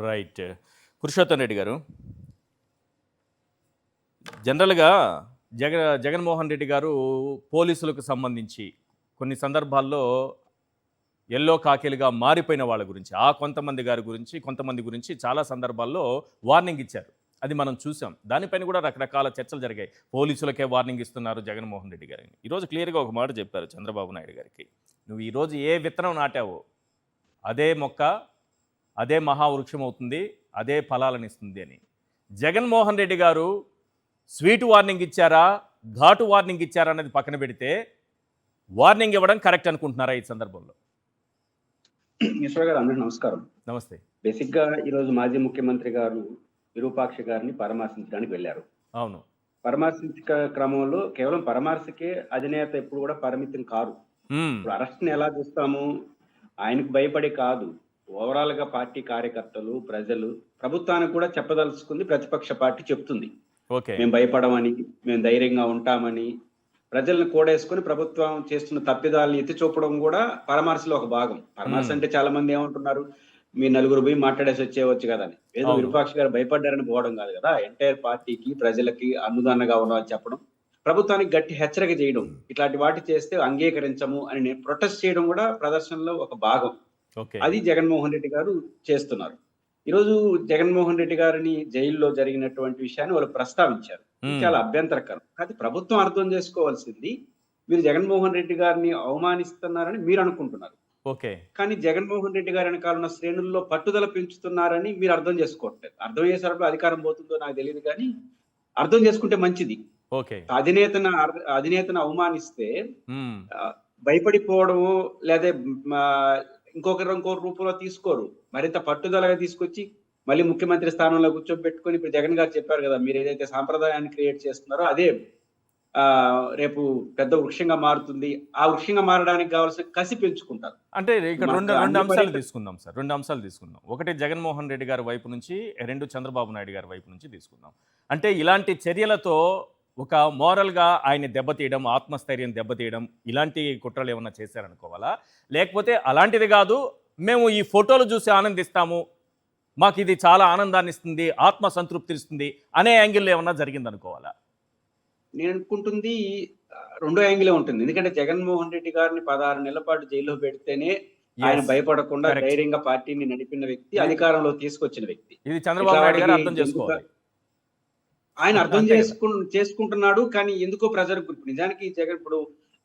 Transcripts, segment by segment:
Right. Purushottam Reddy గారు, జనరల్‌గా జగన్మోహన్ రెడ్డి గారు పోలీసులకు సంబంధించి కొన్ని సందర్భాల్లో యెల్లో కాకీలుగా మారిపోయిన వాళ్ళ గురించి, కొంతమంది గురించి చాలా సందర్భాల్లో వార్నింగ్ ఇచ్చారు. అది మనం చూసాం. దానిపైన కూడా రకరకాల చర్చలు జరిగాయి. పోలీసులకే వార్నింగ్ ఇస్తున్నారు జగన్మోహన్ రెడ్డి గారని. ఈరోజు క్లియర్‌గా ఒక మాట చెప్పారు చంద్రబాబు నాయుడు గారికి. "నువ్వు ఈరోజు ఏ విత్తనం నాటావో అదే మొక్క, అదే మహావృక్షం అవుతుంది, అదే ఫలాలనిస్తుంది" అని. జగన్మోహన్ రెడ్డి గారు స్వీట్ వార్నింగ్ ఇచ్చారా, ఘాటు వార్నింగ్ ఇచ్చారా అనేది పక్కన పెడితే, వార్నింగ్ ఇవ్వడం కరెక్ట్ అనుకుంటున్నారా ఈ సందర్భంలో? ఈశ్వర్ గారు, అందరికీ నమస్కారం. నమస్తే. బేసిక్ గా ఈరోజు మాజీ ముఖ్యమంత్రి గారు విరూపాక్ష గారిని పరామర్శించడానికి వెళ్ళారు. అవును. పరామర్శించ క్రమంలో కేవలం పరామర్శకే అధినేత ఎప్పుడు కూడా పరిమితం కాదు. ఇప్పుడు అరెస్ట్ ని ఎలా చూస్తాము, ఆయనకు భయపడి కాదు, ఓవరాల్ గా పార్టీ కార్యకర్తలు, ప్రజలు, ప్రభుత్వానికి కూడా చెప్పదలుచుకుంది ప్రతిపక్ష పార్టీ చెప్తుంది. మేము భయపడమని, మేము ధైర్యంగా ఉంటామని, ప్రజలను కూడేసుకుని ప్రభుత్వం చేస్తున్న తప్పిదాలను ఎత్తి చూపడం కూడా పరామర్శలో ఒక భాగం. పరామర్శ అంటే చాలా మంది ఏమంటున్నారు, మీ నలుగురు పోయి మాట్లాడేసి వచ్చేవచ్చు కదా అని. ఏదో విరూపాక్ష గారు భయపడ్డారని పోవడం కాదు కదా, ఎంటైర్ పార్టీకి, ప్రజలకి అందుదాన్నగా ఉండాలని చెప్పడం, ప్రభుత్వానికి గట్టి హెచ్చరిక చేయడం, ఇట్లాంటి వాటి చేస్తే అంగీకరించము అని ప్రొటెస్ట్ చేయడం కూడా ప్రదర్శనలో ఒక భాగం. అది జగన్మోహన్ రెడ్డి గారు చేస్తున్నారు. ఈరోజు జగన్మోహన్ రెడ్డి గారిని జైల్లో జరిగినటువంటి విషయాన్ని వాళ్ళు ప్రస్తావించారు. చాలా అభ్యంతరకరం. అది ప్రభుత్వం అర్థం చేసుకోవాల్సింది, మీరు జగన్మోహన్ రెడ్డి గారిని అవమానిస్తున్నారని మీరు అనుకుంటున్నారు, కానీ జగన్మోహన్ రెడ్డి గారి వెనకాల ఉన్న శ్రేణుల్లో పట్టుదల పెంచుతున్నారని మీరు అర్థం చేసుకోవట్లేదు. అర్థం చేసేటప్పుడు అధికారం పోతుందో నాకు తెలియదు, కానీ అర్థం చేసుకుంటే మంచిది. అధినేతను అవమానిస్తే భయపడిపోవడము, లేదా ఇంకొక రూపంలో తీసుకోరు, మరింత పట్టుదలగా తీసుకొచ్చి మళ్ళీ ముఖ్యమంత్రి స్థానంలో కూర్చోబెట్టుకొని, ఇప్పుడు జగన్ గారు చెప్పారు కదా, మీరు ఏదైతే సాంప్రదాయాన్ని క్రియేట్ చేస్తున్నారో అదే రేపు పెద్ద వృక్షంగా మారుతుంది, ఆ వృక్షంగా మారడానికి కావాల్సిన కసి పెంచుకుంటారు. అంటే ఇక్కడ రెండు అంశాలు తీసుకుందాం సార్, రెండు అంశాలు తీసుకుందాం. ఒకటి జగన్మోహన్ రెడ్డి గారి వైపు నుంచి, రెండు చంద్రబాబు నాయుడు గారి వైపు నుంచి తీసుకుందాం. అంటే ఇలాంటి చర్యలతో ఒక మోరల్గా ఆయన దెబ్బతీయడం, ఆత్మస్థైర్యం దెబ్బతీయడం, ఇలాంటి కుట్రలు ఏమన్నా చేశారనుకోవాలా? లేకపోతే అలాంటిది కాదు, మేము ఈ ఫోటోలు చూసి ఆనందిస్తాము, మాకు ఇది చాలా ఆనందాన్ని ఇస్తుంది, ఆత్మ సంతృప్తి ఇస్తుంది అనే యాంగిల్లో ఏమన్నా జరిగిందనుకోవాలా? నేను అనుకుంటుంది రెండో యాంగిలే ఉంటుంది. ఎందుకంటే జగన్మోహన్ రెడ్డి గారిని 16 నెలల పాటు జైల్లో పెడితేనే ఆయన భయపడకుండా ధైర్యంగా పార్టీని నడిపిన వ్యక్తి, అధికారంలో తీసుకొచ్చిన వ్యక్తి. ఇది చంద్రబాబు నాయుడు గారు అర్థం చేసుకోవాలి. ఆయన అర్థం చేసుకుంటున్నాడు, కానీ ఎందుకో ప్రజలకు నిజానికి జగన్ ఇప్పుడు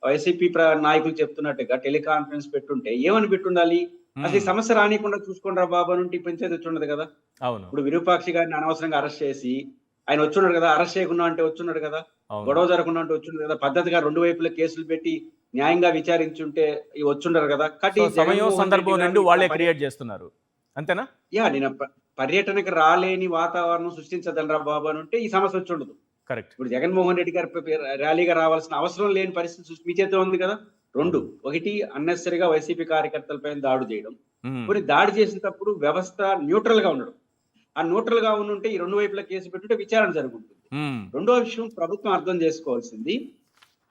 వైసీపీ నాయకులు చెప్తున్నట్టుగా టెలికాన్ఫరెన్స్ పెట్టుంటే ఏమని పెట్టుండాలి, అసలు ఈ సమస్య రానికుండా చూసుకోండి రా బాబా నుండి పంచాయతీ వచ్చుండదు కదా. ఇప్పుడు విరూపాక్షి గారిని అనవసరంగా అరెస్ట్ చేసి ఆయన వచ్చున్నాడు కదా, అరెస్ట్ చేయకుండా అంటే వచ్చున్నాడు కదా, గొడవ జరగకుండా అంటే వచ్చున్నాడు కదా, పద్ధతిగా రెండు వైపులా కేసులు పెట్టి న్యాయంగా విచారించుంటే వచ్చుండరు కదా. సందర్భం రెండు వాళ్ళే క్రియేట్ చేస్తున్నారు, అంతేనా? నేను పర్యటనకు రాలేని వాతావరణం సృష్టించదనరా బాబు అని ఉంటే ఈ సమస్య వచ్చి ఉండదు. కరెక్ట్. ఇప్పుడు జగన్మోహన్ రెడ్డి గారి ర్యాలీగా రావాల్సిన అవసరం లేని పరిస్థితి మీ చేతిలో ఉంది కదా. రెండు, ఒకటి అన్నెసరిగా వైసీపీ కార్యకర్తలపైన దాడి చేయడం, కొన్ని దాడి చేసేటప్పుడు వ్యవస్థ న్యూట్రల్ గా ఉండడం. ఆ న్యూట్రల్ గా ఉంటే ఈ రెండు వైపులా కేసు పెట్టుంటే విచారణ జరుగుతుంది. రెండో విషయం ప్రభుత్వం అర్థం చేసుకోవాల్సింది,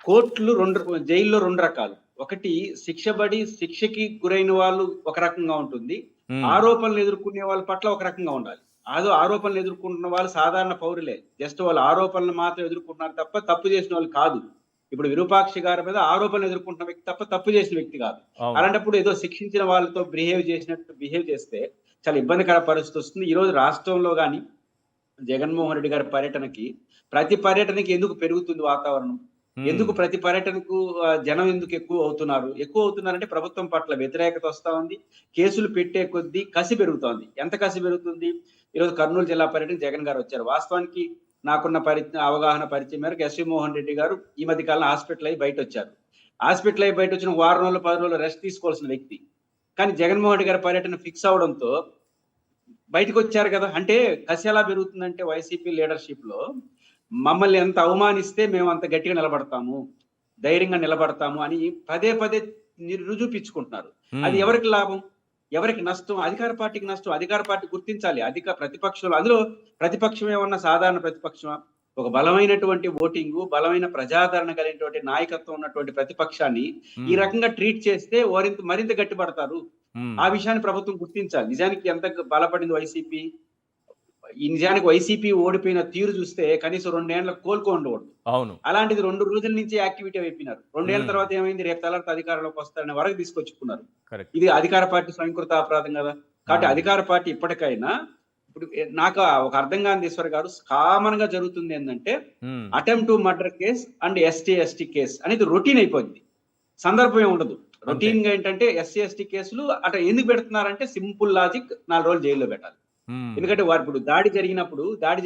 కోర్టులు జైల్లో రెండు రకాలు. ఒకటి శిక్షబడి శిక్షకి గురైన వాళ్ళు ఒక రకంగా ఉంటుంది, ఆరోపణలు ఎదుర్కొనే వాళ్ళ పట్ల ఒక రకంగా ఉండాలి. ఆరోపణలు ఎదుర్కొంటున్న వాళ్ళు సాధారణ పౌరులే, జస్ట్ వాళ్ళు ఆరోపణలు మాత్రం ఎదుర్కొంటున్నారు తప్ప తప్పు చేసిన వాళ్ళు కాదు. ఇప్పుడు విరూపాక్షి గారి మీద ఆరోపణలు ఎదుర్కొంటున్న వ్యక్తి తప్ప తప్పు చేసిన వ్యక్తి కాదు. అలాంటప్పుడు ఏదో శిక్షించిన వాళ్ళతో బిహేవ్ చేస్తే చాలా ఇబ్బందికర పరిస్థితి వస్తుంది. ఈ రోజు రాష్ట్రంలో కానీ జగన్మోహన్ రెడ్డి గారి ప్రతి పర్యటనకి ఎందుకు పెరుగుతుంది వాతావరణం, ఎందుకు ప్రతి పర్యటనకు జనం ఎందుకు ఎక్కువ అవుతున్నారంటే ప్రభుత్వం పట్ల వ్యతిరేకత వస్తా ఉంది, కేసులు పెట్టే కొద్దీ కసి పెరుగుతోంది. ఎంత కసి పెరుగుతుంది? ఈరోజు కర్నూలు జిల్లా పర్యటన జగన్ గారు వచ్చారు. వాస్తవానికి నాకున్న అవగాహన పరిచయం మేరకు ఎస్వి మోహన్ రెడ్డి గారు ఈ మధ్య కాలం హాస్పిటల్ అయి బయట వచ్చారు. హాస్పిటల్ అయి బయట వచ్చిన 6 రోజులు 10 రోజులు రెస్ట్ తీసుకోవాల్సిన వ్యక్తి, కానీ జగన్మోహన్ రెడ్డి గారి పర్యటన ఫిక్స్ అవడంతో బయటకు వచ్చారు కదా. అంటే కసి ఎలా పెరుగుతుందంటే, వైసీపీ లీడర్షిప్ లో మమ్మల్ని ఎంత అవమానిస్తే మేము అంత గట్టిగా నిలబడతాము, ధైర్యంగా నిలబడతాము అని పదే రుజువుపించుకుంటున్నారు. అది ఎవరికి లాభం, ఎవరికి నష్టం? అధికార పార్టీకి నష్టం. అధికార పార్టీ గుర్తించాలి, ప్రతిపక్షంలో, అందులో ప్రతిపక్షం ఏమన్నా సాధారణ ప్రతిపక్షమా? ఒక బలమైనటువంటి ఓటింగ్, బలమైన ప్రజాదరణ కలిగినటువంటి నాయకత్వం ఉన్నటువంటి ప్రతిపక్షాన్ని ఈ రకంగా ట్రీట్ చేస్తే మరింత గట్టిపడతారు. మ్మ్. ఆ విషయాన్ని ప్రభుత్వం గుర్తించాలి. నిజానికి ఎంత బలపడింది వైసీపీ, ఈ నిజానికి వైసీపీ ఓడిపోయిన తీరు చూస్తే కనీసం 2 ఏళ్లకు కోలుకోండకూడదు. అవును. అలాంటిది 2 రోజుల నుంచి యాక్టివిటీ అయిపోయినారు. 2 ఏళ్ల మ్మ్. తర్వాత ఏమైంది, రేపు తెల్లారితే అధికారంలోకి వస్తారనే వరకు తీసుకొచ్చుకున్నారు. కరెక్ట్. ఇది అధికార పార్టీ స్వయంకృత అపరాధం కదా. కాబట్టి మ్మ్. అధికార పార్టీ ఇప్పటికైనా, ఇప్పుడు నాకు ఒక అర్థం కాని ఈశ్వర్ గారు, కామన్ గా జరుగుతుంది ఏంటంటే మ్మ్. Attempt to murder case and ST case అనేది రొటీన్ అయిపోయింది. సందర్భం ఏమి ఉండదు. రొటీన్ గా ఏంటంటే ఎస్సీ కేసులు అట ఎందుకు పెడుతున్నారంటే సింపుల్ లాజిక్, 4 రోజులు జైల్లో పెట్టాలి. మ్మ్. ఎందుకంటే వారు ఇప్పుడు దాడి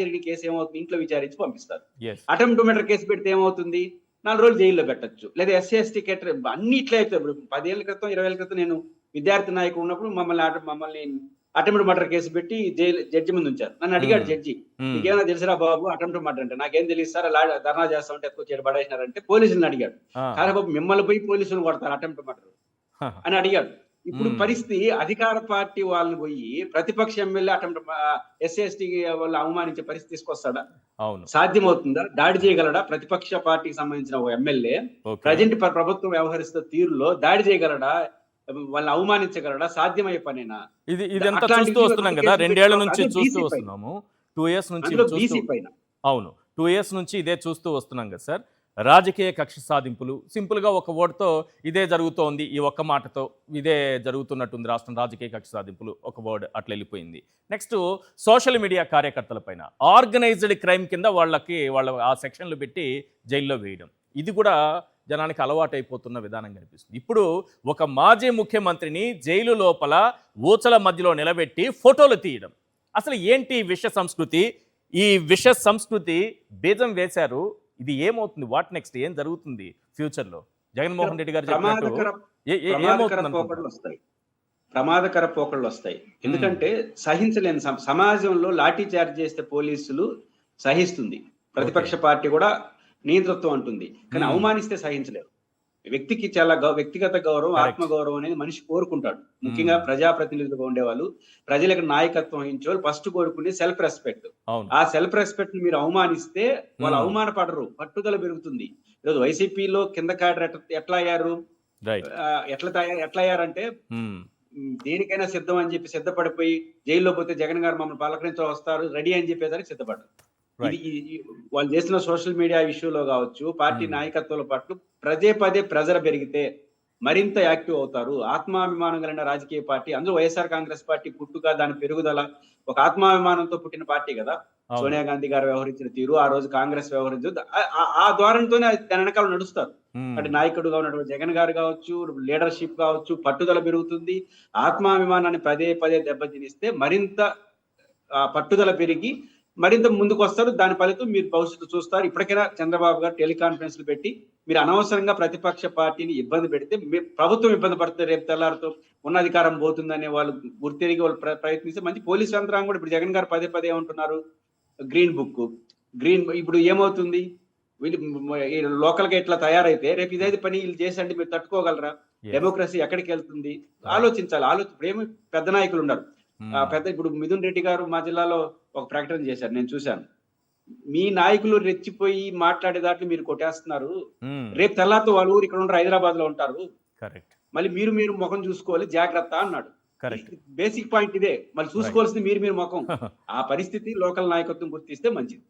జరిగిన కేసు ఏమవుతుంది, ఇంట్లో విచారించి పంపిస్తారు. Yes. Attempt to murder case పెడితే ఏమవుతుంది, 4 రోజులు జైల్లో పెట్టచ్చు. లేదా ఎస్సీ కేటర్ అన్ని ఇట్లా అయితే, ఇప్పుడు 10 ఏళ్ల క్రితం 20 ఏళ్ల క్రితం నేను విద్యార్థి నాయకుడు ఉన్నప్పుడు మమ్మల్ని అటెంప్ట్ మర్డర్ కేసు పెట్టి జడ్జి ముందు ఉంచారు. నన్ను అడిగాడు జడ్జి, నీకేమైనా తెలుసురా బాబు అటెంప్ట్ మర్డర్ అంటే. నాకేం తెలియదు సార్, అలా ధర్నా చేస్తా ఉంటే ఎత్తుకొచ్చి పడేసినారంటే పోలీసులను అడిగాడు. కానీ బాబు మిమ్మల్ని పోయి పోలీసులు కొడతారు అటెంప్ట్ మర్డర్ అని అడిగాడు. ఇప్పుడు పరిస్థితి, అధికార పార్టీ వాళ్ళని పోయి ప్రతిపక్ష ఎమ్మెల్యే అటెంప్ట్ ఎస్సీ వాళ్ళు అవమానించే పరిస్థితి తీసుకొస్తాడా? అవును. సాధ్యమవుతుందా? దాడి చేయగలడా? ప్రతిపక్ష పార్టీకి సంబంధించిన ఒక ఎమ్మెల్యే ప్రజెంట్ ప్రభుత్వం వ్యవహరిస్తున్న తీరులో దాడి చేయగలడా? వాళ్ళని అవమానించగలడా? సాధ్యమయ్యే పనేనా? ఇదంతా చూస్తూ వస్తున్నాం కదా, 2 ఏళ్ల నుంచి చూస్తూ వస్తున్నాము. 2 years నుంచి అవును, 2 years నుంచి ఇదే చూస్తూ వస్తున్నాం కదా సార్. రాజకీయ కక్ష సాధింపులు, సింపుల్గా ఒక వర్డ్తో ఇదే జరుగుతోంది, ఈ ఒక్క మాటతో ఇదే జరుగుతున్నట్టుంది రాష్ట్రం. రాజకీయ కక్ష సాధింపులు ఒక వర్డ్ అట్లా వెళ్ళిపోయింది. నెక్స్ట్ సోషల్ మీడియా కార్యకర్తల పైన ఆర్గనైజ్డ్ క్రైమ్ కింద వాళ్ళ ఆ సెక్షన్లు పెట్టి జైల్లో వేయడం, ఇది కూడా జనానికి అలవాటైపోతున్న విధానం కనిపిస్తుంది. ఇప్పుడు ఒక మాజీ ముఖ్యమంత్రిని జైలు లోపల ఊచల మధ్యలో నిలబెట్టి ఫోటోలు తీయడం, అసలు ఏంటి విష సంస్కృతి? ఈ విష సంస్కృతి బీజం వేశారు. ఇది ఏమవుతుంది? What next? ఏం జరుగుతుంది ఫ్యూచర్లో? జగన్మోహన్ రెడ్డి గారు చెప్పినట్టు ప్రమాదకర పోకళ్ళు వస్తాయి. ఎందుకంటే సహించలేని సమాజంలో లాఠీ చార్జ్ చేస్తే పోలీసులు సహిస్తుంది, ప్రతిపక్ష పార్టీ కూడా నియంతృత్వం అంటుంది. కానీ అవమానిస్తే సహించలేరు. వ్యక్తికి చాలా వ్యక్తిగత గౌరవం, ఆత్మగౌరవం అనేది మనిషి కోరుకుంటాడు. ముఖ్యంగా ప్రజాప్రతినిధులుగా ఉండేవాళ్ళు, ప్రజలకు నాయకత్వం వహించే వాళ్ళు ఫస్ట్ కోరుకునే సెల్ఫ్ రెస్పెక్ట్. ఆ సెల్ఫ్ రెస్పెక్ట్ ని మీరు అవమానిస్తే వాళ్ళు అవమానపడరు, పట్టుదల పెరుగుతుంది. ఈరోజు వైసీపీలో కింద క్యాడర్ ఎట్లా అయ్యారు, ఎట్లా అయ్యారంటే దేనికైనా సిద్ధం అని చెప్పి సిద్ధపడిపోయి, జైల్లో పోతే జగన్ గారు మమ్మల్ని పలకరించ వస్తారు రెడీ అని చెప్పేదానికి సిద్ధపడ్డారు. వాళ్ళు చేసిన సోషల్ మీడియా ఇష్యూలో కావచ్చు, పార్టీ నాయకత్వంలో పాటు పదే ప్రెజర్ పెరిగితే మరింత యాక్టివ్ అవుతారు. ఆత్మాభిమానం కలిగిన రాజకీయ పార్టీ, అందులో వైఎస్ఆర్ కాంగ్రెస్ పార్టీ పుట్టుక, దాని పెరుగుదల ఒక ఆత్మాభిమానంతో పుట్టిన పార్టీ కదా. సోనియా గాంధీ గారు వ్యవహరించిన తీరు, ఆ రోజు కాంగ్రెస్ వ్యవహరించు, ఆ ద్వారంతోనే దాని వెనకాల నడుస్తారు. అంటే నాయకుడుగా ఉన్నటువంటి జగన్ గారు కావచ్చు, లీడర్షిప్ కావచ్చు, పట్టుదల పెరుగుతుంది. ఆత్మాభిమానాన్ని పదే దెబ్బతినిస్తే మరింత పట్టుదల పెరిగి మరింత ముందుకు వస్తారు. దాని ఫలితం మీరు భవిష్యత్తు చూస్తారు. ఇప్పటికైనా చంద్రబాబు గారు టెలికాన్ఫరెన్స్లు పెట్టి మీరు అనవసరంగా ప్రతిపక్ష పార్టీని ఇబ్బంది పెడితే ప్రభుత్వం ఇబ్బంది పడుతుంది, రేపు తెల్లారితో ఉన్న అధికారం పోతుందనే వాళ్ళు గుర్తిరిగి వాళ్ళు ప్రయత్నిస్తే మంచి పోలీసు యంత్రాంగం కూడా. ఇప్పుడు జగన్ గారు పదే ఏమంటున్నారు, గ్రీన్ బుక్ ఇప్పుడు ఏమవుతుంది, వీళ్ళు లోకల్ గా ఇట్లా తయారైతే రేపు ఇదైతే పని వీళ్ళు చేసండి, మీరు తట్టుకోగలరా? డెమోక్రసీ ఎక్కడికి వెళ్తుంది? ఆలోచించాలి. ఇప్పుడు ఏమి పెద్ద నాయకులు ఉన్నారు, ఇప్పుడు మిథున్ రెడ్డి గారు మా జిల్లాలో ఒక ప్రకటన చేశారు, నేను చూశాను. మీ నాయకులు రెచ్చిపోయి మాట్లాడే దాంట్లో మీరు కొట్టేస్తున్నారు, రేపు తెల్లారితో వాళ్ళ ఊరు ఇక్కడ ఉండరు, హైదరాబాద్ లో ఉంటారు, మళ్ళీ మీరు ముఖం చూసుకోవాలి, జాగ్రత్త అన్నాడు. బేసిక్ పాయింట్ ఇదే. మళ్ళీ చూసుకోవాల్సింది మీరు ముఖం. ఆ పరిస్థితి లోకల్ నాయకత్వం గుర్తిస్తే మంచిది.